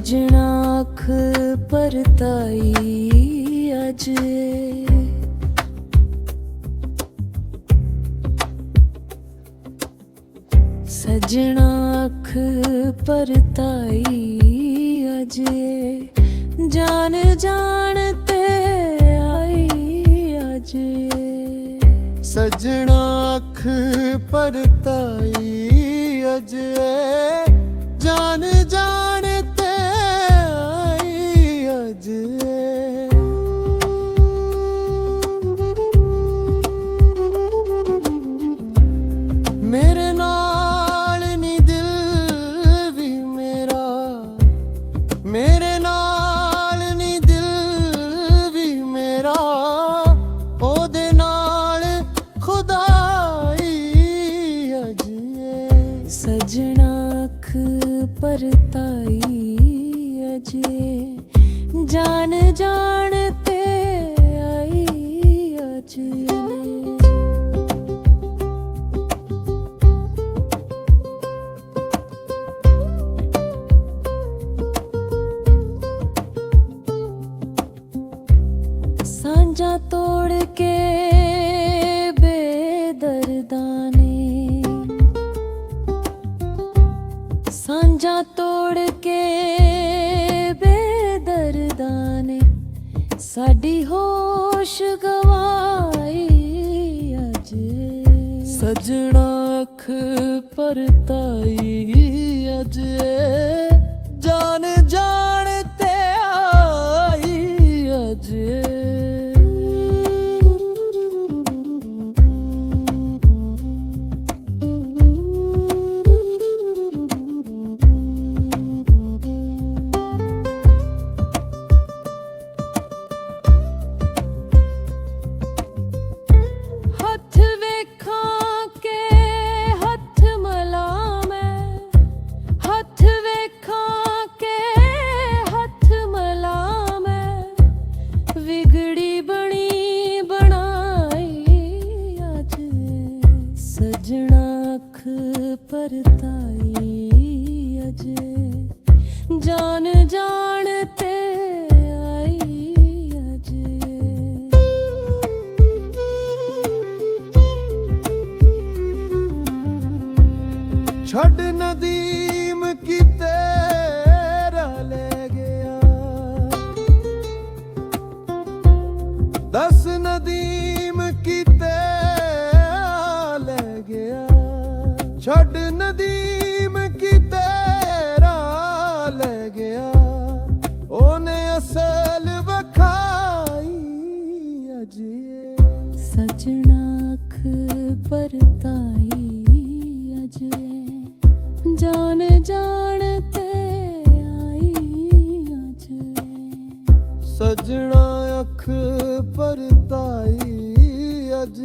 सजना अख परताई अज सजना अख परताई अज जान जान ते आई अज सजना अख परताई अज जान जान ते आई अज मेरे नाल नी दिल भी मेरा मेरे नाल नी दिल भी मेरा ओदे नाल खुदाई अज सजना अख परताई अज जान जान ते आई अज सांझा तोड़ के बेदर्दां ने सांझा तोड़ के बेदर्दां ने साडी होश गवाई अज सजना अख परताई अज जान जान ते आई अज हथ वेखां के हथ मला मैं हथ वेखां के हथ मला मैं विगड़ी बनी बनाई अज सजना अख परताई अज जान जान ते आई अज छड़ नदीम की तेरा ले गया दस नदीम की तेरा ले गया छड़ नदीम की तेरा ले गया ओने असल बखाई अज सजना अख परताई अज जान जान ते आई अज सजना अख परताई अज